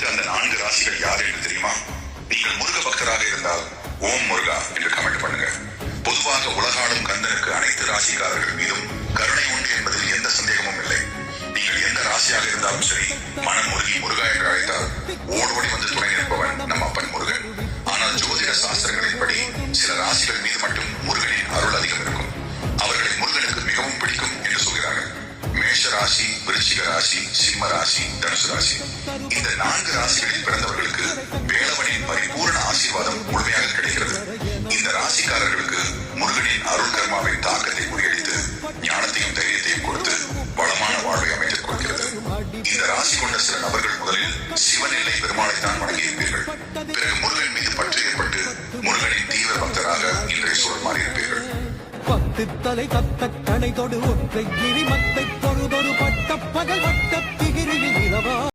உங்களுக்கு அந்த 4 ராசிகள் யார் என்று தெரியுமா? நீங்கள் முருக பக்தராக இருந்தால் ஓம் முருகா என்று கமெண்ட் பண்ணுங்க. பொதுவாக உலகாளும் கந்தனுக்கு அனைத்து ராசிக்காரர்கள் மீதும் கருணை உண்டு என்பதில் எந்த சந்தேகமும் இல்லை. நீங்கள் எந்த ராசியாக இருந்தாலும் சரி, மனம் முருகி முருகா என்று அழைத்தால் ஓடோடி வந்து துணை நிற்பவன் நம் அப்பன் முருகன். ஆனால் ஜோதிட சாஸ்திரங்களின்படி சில ராசிகள் மீது மட்டும் முருகனின் அருள் அதிகம் இருக்கும். அவர்களை முருகனுக்கு மிகவும் பிடிக்கும் என்று சொல்கிறார்கள். மேஷ ராசி, விருச்சிக ராசி, சிம்ம ராசி, தனுசு ராசி. இந்த 4 ராசிகளில் பிறந்தவர்களுக்கு வேலவனின் பரிபூரண ஆசீர்வாதம் முழுமையாக கிடைக்கிறது. இந்த ராசிக்காரர்களுக்கு முருகனின் அருள் கர்மாவின் தாக்கத்தை முறியடித்து ஞானத்தையும் தைரியத்தையும் கொடுத்து வளமான வாழ்வை அமைத்துக் கொடுக்கிறது. இந்த ராசி கொண்ட சில நபர்கள் முதலில் சிவநெல்லை பெருமாளைத்தான் வணங்கியிருப்பீர்கள். பிறகு முருகன் மீது பற்று ஏற்பட்டு முருகனின் தீவிர பக்தராக இன்றைய சூழல் மாறியிருப்பீர்கள். 10 தலை தத்த கணை தொடு ஒற்றை கிரி மத்தை